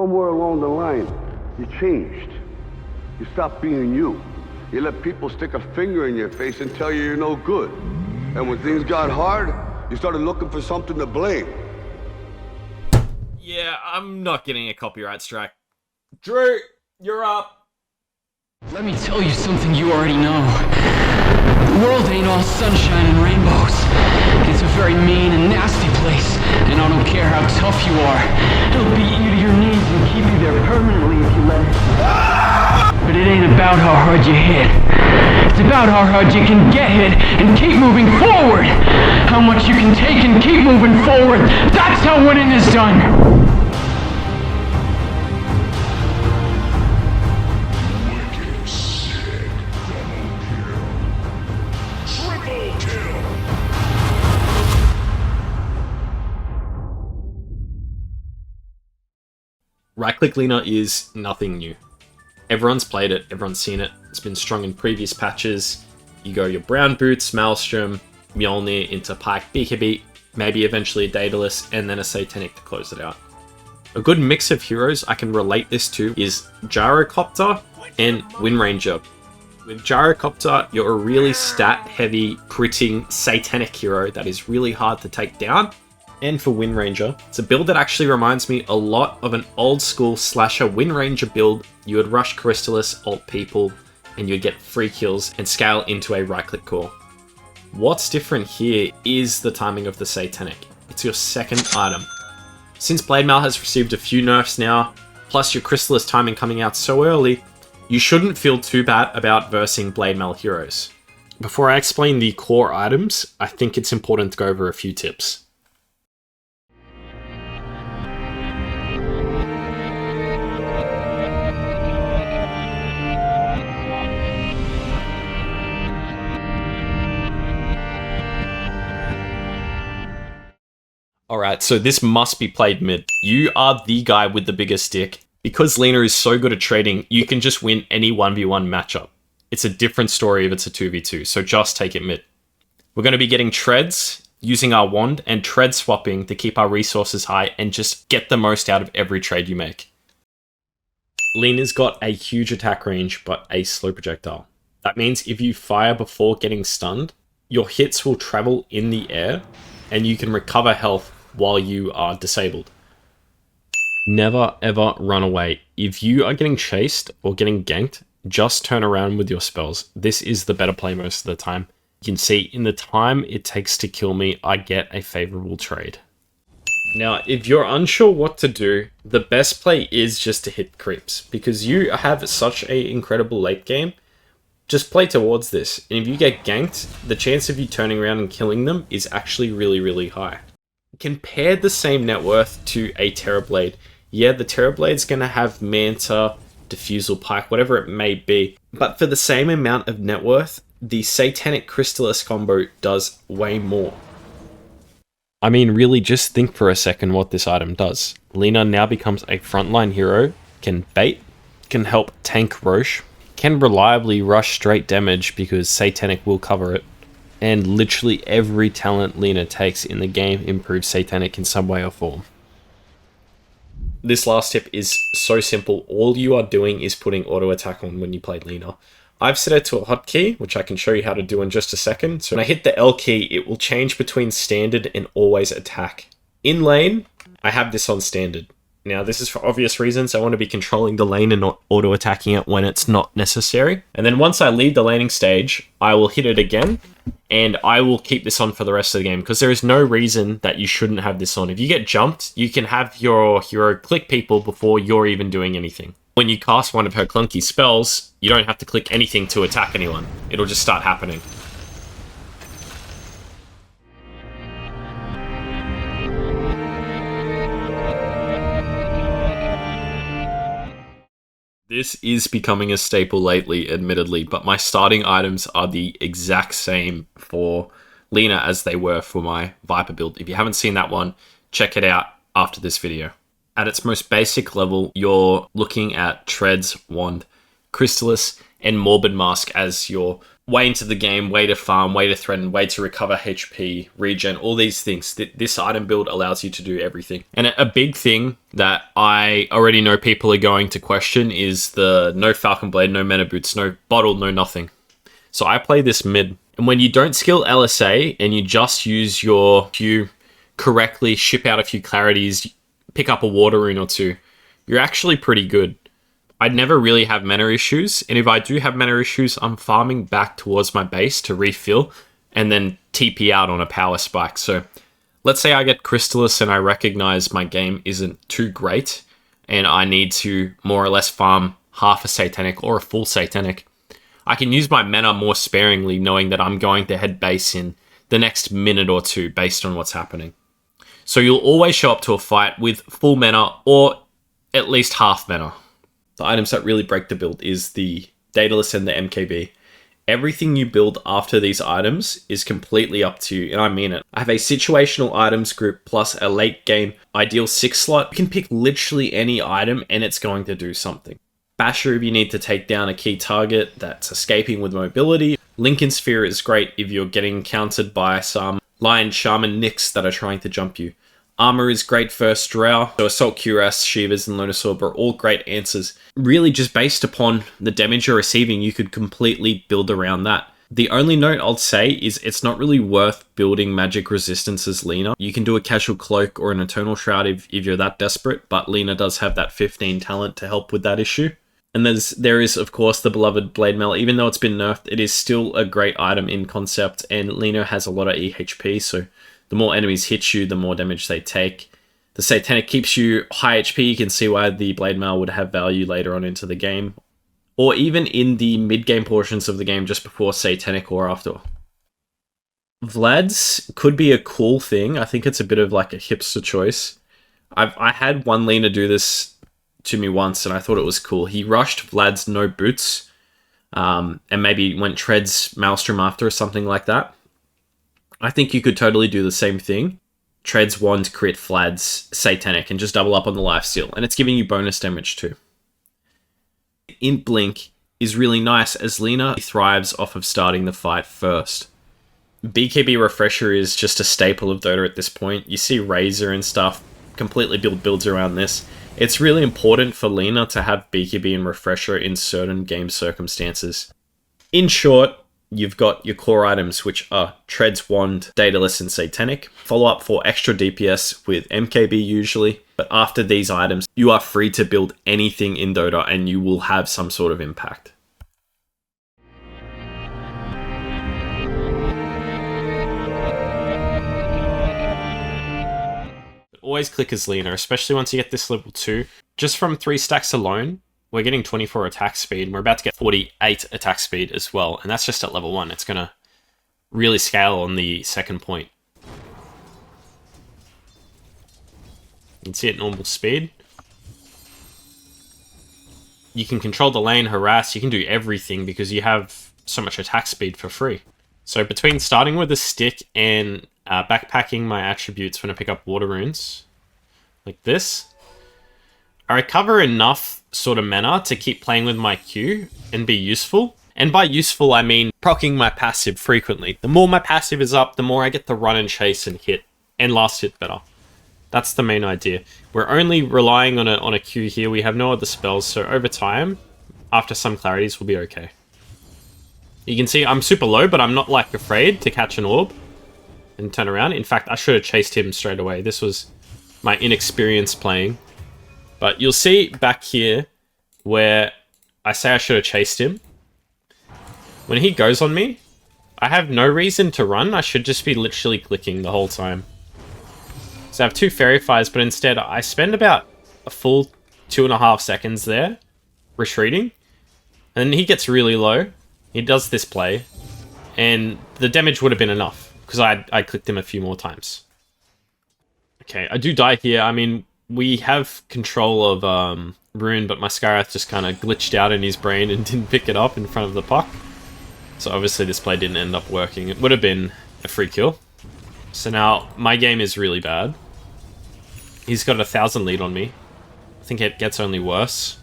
somewhere along the line, you changed. You stopped being you. You let people stick a finger in your face and tell you you're no good. And when things got hard, you started looking for something to blame. Yeah, I'm not getting a copyright strike. Drew, you're up. Let me tell you something you already know. The world ain't all sunshine and rainbows. It's a very mean and nasty place, and I don't care how tough you are. It'll beat you to your knees and keep you there permanently if you let it. But it ain't about how hard you hit. It's about how hard you can get hit and keep moving forward. How much you can take and keep moving forward. That's how winning is done. Right-click Lina is nothing new. Everyone's played it, everyone's seen it. It's been strong in previous patches. You go your Brown Boots, Maelstrom, Mjolnir into Pike, BKB, maybe eventually a Daedalus, and then a Satanic to close it out. A good mix of heroes I can relate this to is Gyrocopter and Wind Ranger. With Gyrocopter, you're a really stat-heavy, critting Satanic hero that is really hard to take down. And for Wind Ranger, it's a build that actually reminds me a lot of an old school slasher Wind Ranger build. You would rush Crystallis, ult people, and you'd get free kills and scale into a right-click core. What's different here is the timing of the Satanic. It's your second item. Since Blade Mail has received a few nerfs now, plus your Crystallis timing coming out so early, you shouldn't feel too bad about versing Blade Mail heroes. Before I explain the core items, I think it's important to go over a few tips. Alright, so this must be played mid. You are the guy with the bigger stick. Because Lina is so good at trading, you can just win any 1v1 matchup. It's a different story if it's a 2v2, so just take it mid. We're going to be getting treads, using our wand, and tread swapping to keep our resources high and just get the most out of every trade you make. Lina's got a huge attack range, but a slow projectile. That means if you fire before getting stunned, your hits will travel in the air, and you can recover health while you are disabled. Never ever run away. If you are getting chased or getting ganked, just turn around with your spells. This is the better play most of the time. You can see in the time it takes to kill me, I get a favorable trade. Now, if you're unsure what to do, the best play is just to hit creeps, because you have such an incredible late game. Just play towards this, and if you get ganked, the chance of you turning around and killing them is actually really, really high. Compare the same net worth to a Terrorblade. Yeah, the Terrorblade's going to have Manta, Diffusal Pike, whatever it may be, but for the same amount of net worth, the Satanic Crystallis combo does way more. I mean, really just think for a second what this item does. Lina now becomes a frontline hero, can bait, can help tank Roche, can reliably rush straight damage because Satanic will cover it, and literally every talent Lina takes in the game improves Satanic in some way or form. This last tip is so simple. All you are doing is putting auto attack on when you play Lina. I've set it to a hotkey, which I can show you how to do in just a second. So when I hit the L key, it will change between standard and always attack. In lane, I have this on standard. Now, this is for obvious reasons. I want to be controlling the lane and not auto-attacking it when it's not necessary. And then once I leave the laning stage, I will hit it again, and I will keep this on for the rest of the game, because there is no reason that you shouldn't have this on. If you get jumped, you can have your hero click people before you're even doing anything. When you cast one of her clunky spells, you don't have to click anything to attack anyone. It'll just start happening. This is becoming a staple lately, admittedly, but my starting items are the exact same for Lina as they were for my Viper build. If you haven't seen that one, check it out after this video. At its most basic level, you're looking at Treads, Wand, Crystallis, and Morbid Mask as your way into the game, way to farm, way to threaten, way to recover HP, regen, all these things. This item build allows you to do everything. And a big thing that I already know people are going to question is the no Falcon Blade, no Meta Boots, no bottle, no nothing. So I play this mid. And when you don't skill LSA and you just use your Q correctly, ship out a few clarities, pick up a water rune or two, you're actually pretty good. I'd never really have mana issues, and if I do have mana issues, I'm farming back towards my base to refill, and then TP out on a power spike. So let's say I get Crystallis and I recognize my game isn't too great, and I need to more or less farm half a Satanic or a full Satanic. I can use my mana more sparingly, knowing that I'm going to head base in the next minute or two based on what's happening. So you'll always show up to a fight with full mana or at least half mana. The items that really break the build is the Daedalus and the MKB. Everything you build after these items is completely up to you, and I mean it. I have a situational items group plus a late game ideal 6 slot. You can pick literally any item and it's going to do something. Basher if you need to take down a key target that's escaping with mobility. Lincoln Sphere is great if you're getting countered by some Lion Shaman Nyx that are trying to jump you. Armor is great first Drow. So Assault Cuirass, Shivas, and Lotus Orb are all great answers. Really just based upon the damage you're receiving, you could completely build around that. The only note I'll say is it's not really worth building magic resistance as Lina. You can do a casual cloak or an eternal shroud if you're that desperate, but Lina does have that 15 talent to help with that issue. And there is, of course, the beloved Blade Mail. Even though it's been nerfed, it is still a great item in concept, and Lina has a lot of EHP, so the more enemies hit you, the more damage they take. The Satanic keeps you high HP. You can see why the Blade Mail would have value later on into the game, or even in the mid-game portions of the game just before Satanic or after. Vlad's could be a cool thing. I think it's a bit of like a hipster choice. I had one Lina do this to me once, and I thought it was cool. He rushed Vlad's no boots, and maybe went Treads Maelstrom after or something like that. I think you could totally do the same thing. Treads Wand, crit Vlad's Satanic, and just double up on the lifesteal, and it's giving you bonus damage too. Imp Blink is really nice as Lina thrives off of starting the fight first. BKB Refresher is just a staple of Dota at this point. You see Razor and stuff completely build builds around this. It's really important for Lina to have BKB and Refresher in certain game circumstances. In short, you've got your core items, which are Treads, Wand, Daedalus, and Satanic. Follow up for extra DPS with MKB usually. But after these items, you are free to build anything in Dota and you will have some sort of impact. Always click as Lina, especially once you get this level 2. Just from 3 stacks alone, we're getting 24 attack speed, and we're about to get 48 attack speed as well, and that's just at level 1. It's going to really scale on the second point. You can see at normal speed. You can control the lane, harass, you can do everything because you have so much attack speed for free. So between starting with a stick and backpacking my attributes when I pick up water runes, like this, I recover enough sort of mana to keep playing with my Q and be useful. And by useful, I mean proccing my passive frequently. The more my passive is up, the more I get to run and chase and hit, and last hit better. That's the main idea. We're only relying on a Q here. We have no other spells, so over time, after some clarities, we'll be okay. You can see I'm super low, but I'm not like afraid to catch an orb and turn around. In fact, I should have chased him straight away. This was my inexperience playing. But you'll see back here where I say I should have chased him. When he goes on me, I have no reason to run. I should just be literally clicking the whole time. So I have 2 Fairy Fires, but instead I spend about a full 2.5 seconds there retreating. And he gets really low. He does this play. And the damage would have been enough because I clicked him a few more times. Okay, I do die here. I mean, we have control of Rune, but my Skywrath just kind of glitched out in his brain and didn't pick it up in front of the puck. So obviously this play didn't end up working. It would have been a free kill. So now my game is really bad. He's got 1,000 lead on me. I think it gets only worse.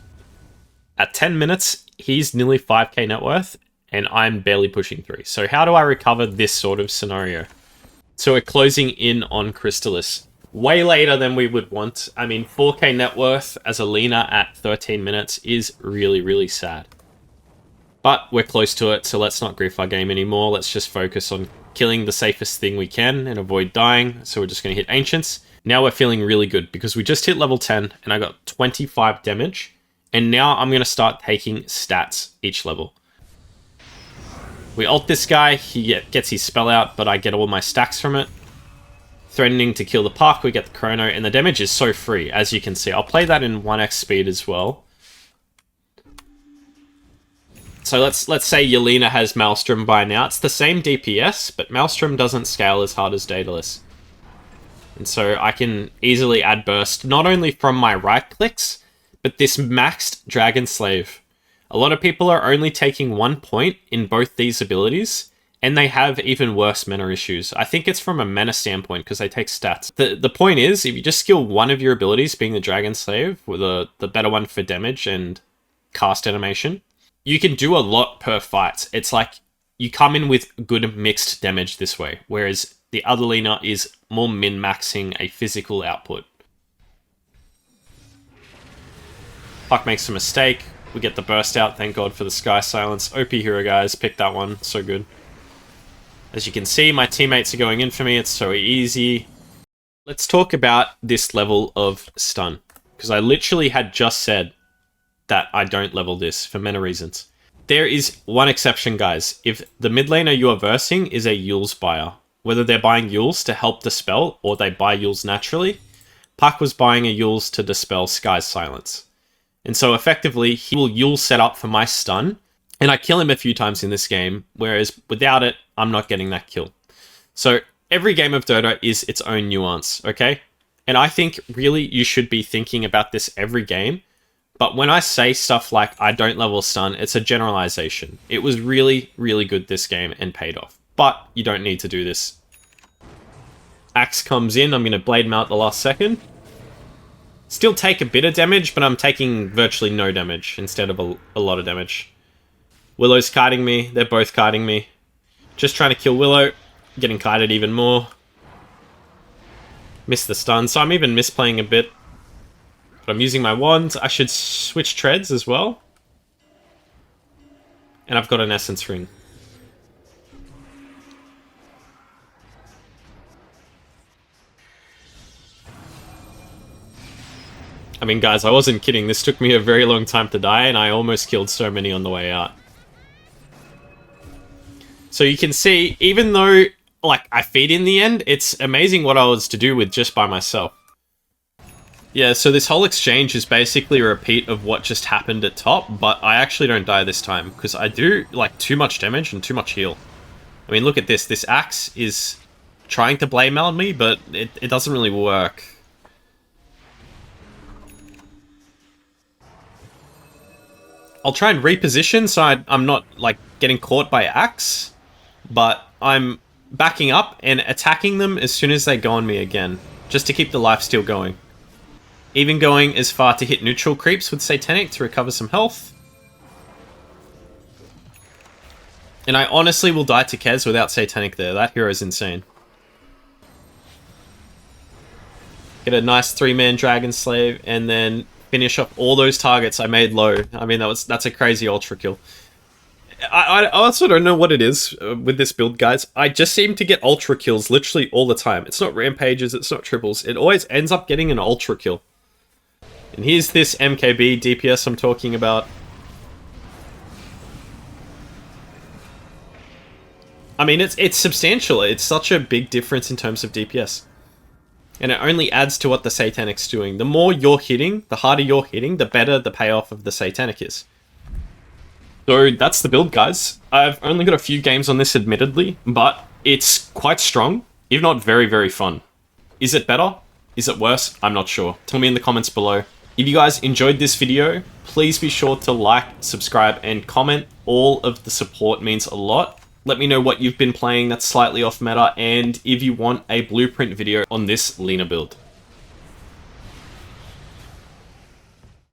At 10 minutes, he's nearly 5k net worth, and I'm barely pushing 3. So how do I recover this sort of scenario? So we're closing in on Crystalis. Way later than we would want. I mean, 4k net worth as a Lina at 13 minutes is really, really sad. But we're close to it, so let's not grief our game anymore. Let's just focus on killing the safest thing we can and avoid dying. So we're just going to hit Ancients. Now we're feeling really good because we just hit level 10 and I got 25 damage. And now I'm going to start taking stats each level. We ult this guy, he gets his spell out, but I get all my stacks from it. Threatening to kill the Puck, we get the Chrono, and the damage is so free, as you can see. I'll play that in 1x speed as well. So let's say Yelena has Maelstrom by now. It's the same DPS, but Maelstrom doesn't scale as hard as Daedalus. And so I can easily add burst, not only from my right clicks, but this maxed Dragon Slave. A lot of people are only taking 1 point in both these abilities, and they have even worse mana issues. I think it's from a mana standpoint, because they take stats. The point is, if you just skill one of your abilities, being the Dragon Slave, with the better one for damage and cast animation, you can do a lot per fight. It's like you come in with good mixed damage this way, whereas the other Lina is more min-maxing a physical output. Puck makes a mistake. We get the burst out. Thank God for the Sky Silence. OP hero, guys. Pick that one. So good. As you can see, my teammates are going in for me. It's so easy. Let's talk about this level of stun, because I literally had just said that I don't level this for many reasons. There is one exception, guys. If the mid laner you are versing is a Yules buyer, whether they're buying Yules to help dispel or they buy Yules naturally, Puck was buying a Yules to dispel Sky's Silence. And so effectively, he will Yule set up for my stun, and I kill him a few times in this game, whereas without it, I'm not getting that kill. So every game of Dota is its own nuance, okay? And I think really you should be thinking about this every game. But when I say stuff like, I don't level stun, it's a generalization. It was really, really good this game and paid off. But you don't need to do this. Axe comes in, I'm going to Blade Mail at the last second. Still take a bit of damage, but I'm taking virtually no damage instead of a lot of damage. Willow's kiting me, they're both kiting me. Just trying to kill Willow, getting kited even more. Missed the stun, so I'm even misplaying a bit. But I'm using my wand. I should switch treads as well. And I've got an Essence Ring. I mean, guys, I wasn't kidding. This took me a very long time to die, and I almost killed so many on the way out. So you can see, even though, like, I feed in the end, it's amazing what I was to do with just by myself. Yeah, so this whole exchange is basically a repeat of what just happened at top, but I actually don't die this time, because I do, like, too much damage and too much heal. I mean, look at this. This axe is trying to blade mail me, but it doesn't really work. I'll try and reposition so I'm not, like, getting caught by axe, but I'm backing up and attacking them as soon as they go on me again, just to keep the lifesteal going. Even going as far to hit neutral creeps with Satanic to recover some health. And I honestly will die to Kez without Satanic there. That hero is insane. Get a nice 3-man Dragon Slave and then finish up all those targets I made low. I mean, that's a crazy ultra kill. I also don't know what it is with this build, guys. I just seem to get ultra kills literally all the time. It's not rampages, it's not triples. It always ends up getting an ultra kill. And here's this MKB DPS I'm talking about. I mean, it's substantial. It's such a big difference in terms of DPS. And it only adds to what the Satanic's doing. The more you're hitting, the harder you're hitting, the better the payoff of the Satanic is. So that's the build, guys. I've only got a few games on this, admittedly, but it's quite strong, if not very, very fun. Is it better? Is it worse? I'm not sure. Tell me in the comments below. If you guys enjoyed this video, please be sure to like, subscribe, and comment. All of the support means a lot. Let me know what you've been playing that's slightly off meta, and if you want a blueprint video on this Lina build.